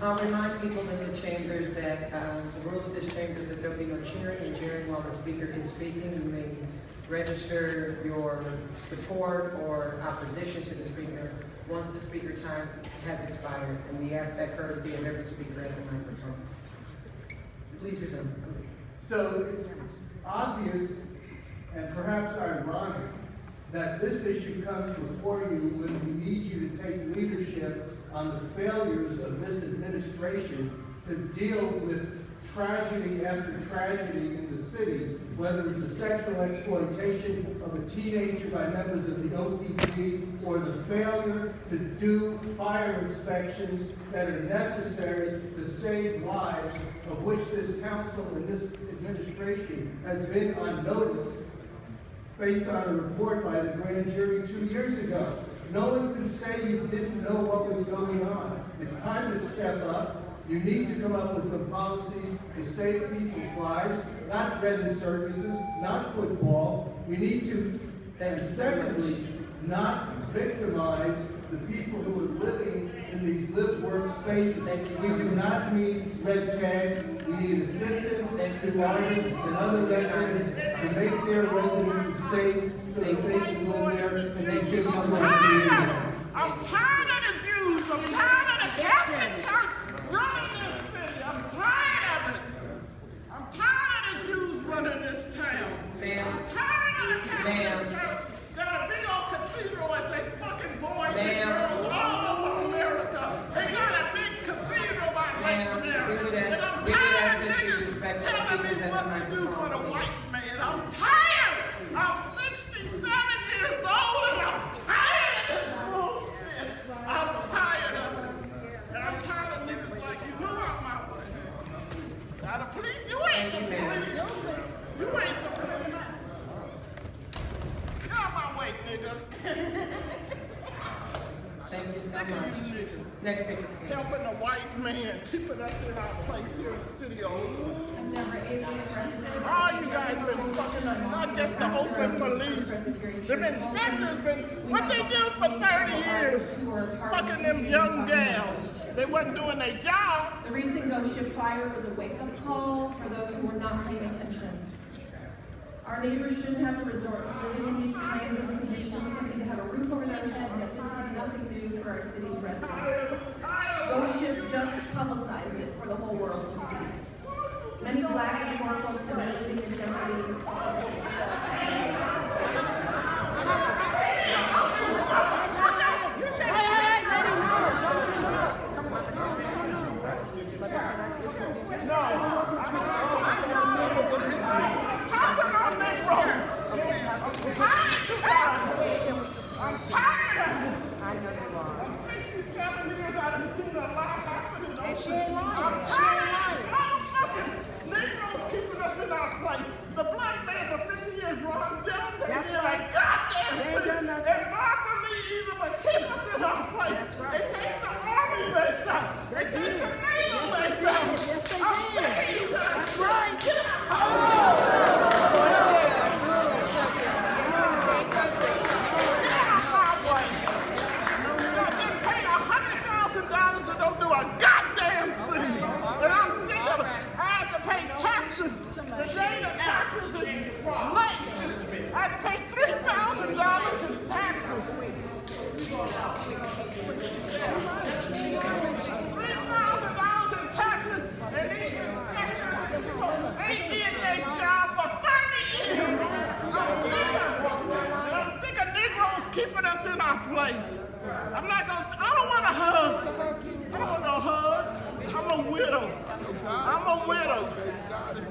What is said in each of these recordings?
I'll remind people in the chambers that the rule of this chamber is that there'll be no cheering and jeering while the speaker is speaking. You may register your support or opposition to the speaker once the speaker time has expired, and we ask that courtesy of every speaker at the microphone. Please resume. So it's obvious and perhaps ironic that this issue comes before you when we need you to take leadership on the failures of this administration to deal with tragedy after tragedy in the city, whether it's the sexual exploitation of a teenager by members of the OPD or the failure to do fire inspections that are necessary to save lives, of which this council and this administration has been on notice based on a report by the grand jury 2 years ago. No one can say you didn't know what was going on. It's time to step up. You need to come up with some policies to save people's lives, not bread and circuses, not football. We need to, and secondly, not victimize the people who are living in these live-work spaces. We do not need red tags. We need assistance to artists and other residents to make their residences safe so that they can live there and they just I'm tired of the Jews. I'm tired of the Catholic Church running this city. I'm tired of it. I'm tired of the Jews running this town. I'm tired of the Catholic Church. Got a big old cathedral as they fucking boys and girls all over America. They got a big cathedral by Lake America. We would ask that you respect the speakers at the microphone. Do for the white man. I'm tired. I'm 67 years old and I'm tired of this bullshit. I'm tired of it. And I'm tired of niggas like you. Move out my way. Now the police, you ain't the police. You ain't the police. Get out my way, nigga. Thank you so much. Next speaker, please. Helping a white man, keeping us in our place here in the city of Oakland. All you guys been fucking up, not just the Oakland police. The inspectors been, what they do for 30 years? Fucking them young gals. They wasn't doing their job. The recent ghost ship fire was a wake-up call for those who were not paying attention. Our neighbors shouldn't have to resort to living in these kinds of conditions simply to have a roof over their head, yet this is nothing new for our city's residents. Ghost ship just publicized it for the whole world to see. Many black and poor folks have been living in jeopardy. I'm tired of it. I'm 67 years, I done seen a lot happen in Oakland. I'm tired of Negroes keeping us in our place. The black man for 50 years, Ron Jones, ain't done a goddamn thing. And Barbara Lee either would keep us in our place. They take the army base out. They take the naval base out. I'm sick of you guys. That's right. Get out. Keeping us in our place. I don't want a hug. I don't want no hug. I'm a widow.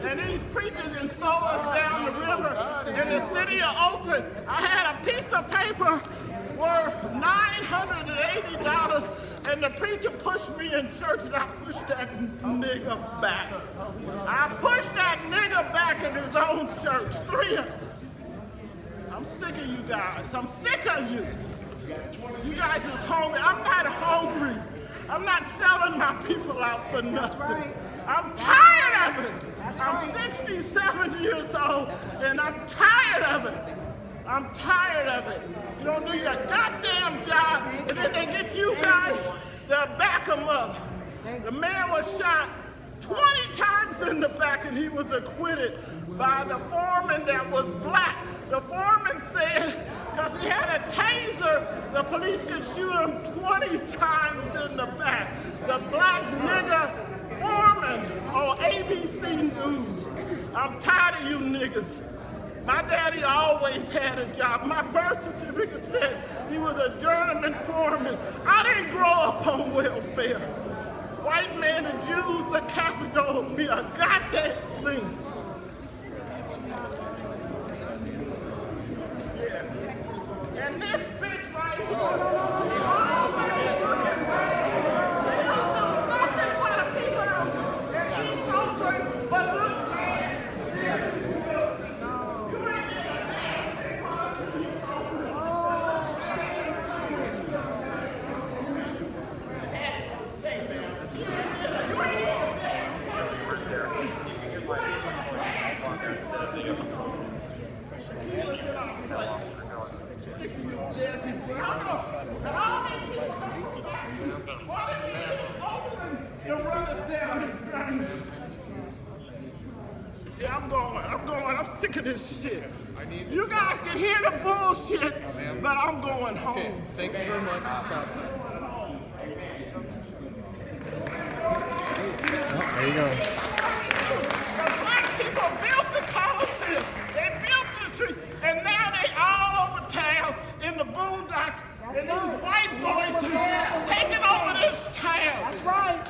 And these preachers installed us down the river in the city of Oakland. I had a piece of paper worth $980, and the preacher pushed me in church, and I pushed that nigga back. I pushed that nigga back in his own church, 3 of them. I'm sick of you guys. I'm sick of you. You guys is hungry. I'm not hungry. I'm not selling my people out for nothing. That's right. I'm tired of it. I'm 67 years old, and I'm tired of it. I'm tired of it. You don't do your goddamn job, and then they get you guys to back them up. The man was shot 20 times in the back and he was acquitted by the foreman that was black. The foreman said, because he had a taser, the police could shoot him 20 times in the back. The black nigger foreman on ABC News. I'm tired of you niggas. My daddy always had a job. My birth certificate said he was a journeyman foreman. I didn't grow up on welfare. White man and Jews, the Catholic don't be a goddamn thing. Yeah. And this bitch right here. Yeah, I'm sick of this shit. You guys can hear the bullshit, but I'm going home. Okay, thank you very much. Oh, there you go. The black people built the Coliseum, they built the tree, and now they all over town in the boondocks, and these white boys are taking over this town. That's right.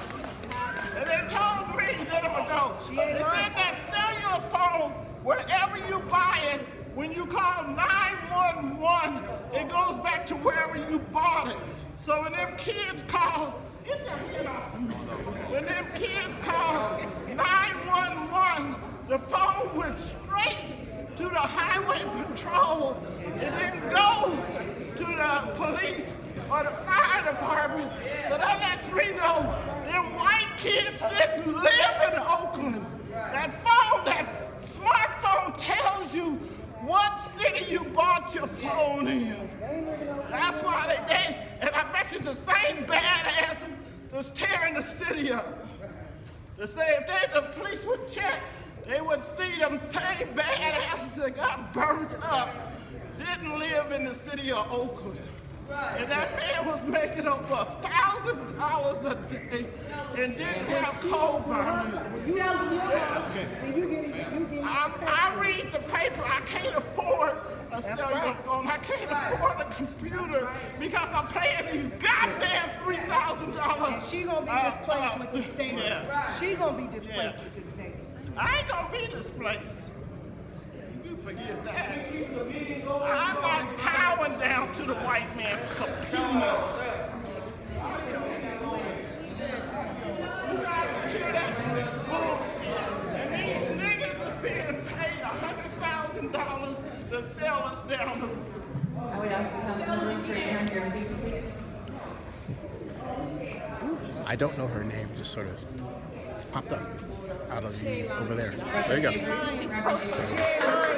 And they told me that I'm ago. They said that cellular phone, wherever you buy it, when you call 911, it goes back to wherever you bought it. So when them kids call, get your head off. When them kids call 911, the phone went straight to the highway patrol. It didn't go to the police or the fire department. So that lets me know them white kids didn't live in Oakland. That phone, that smartphone tells you what city you bought your phone in. That's why they and I bet you the same badasses that's tearing the city up. They say if the police would check, they would see them same badasses that got burned up didn't live in the city of Oakland. And that man was making over $1,000 a day and didn't have COVID. I read the paper. I can't afford a cellular phone. I can't afford a computer because I'm paying these goddamn $3,000. And she gonna be displaced with this state. Yeah. She gonna be displaced with this state. I ain't gonna be displaced. You forget that. I'm not cowing down to the white man's subpoena. You guys can hear that bullshit. And these niggas is being paid $100,000 to sell us down the road. I would ask the council members to return to your seats, please. I don't know her name, just sort of popped up out of the over there. There you go. She's supposed to share.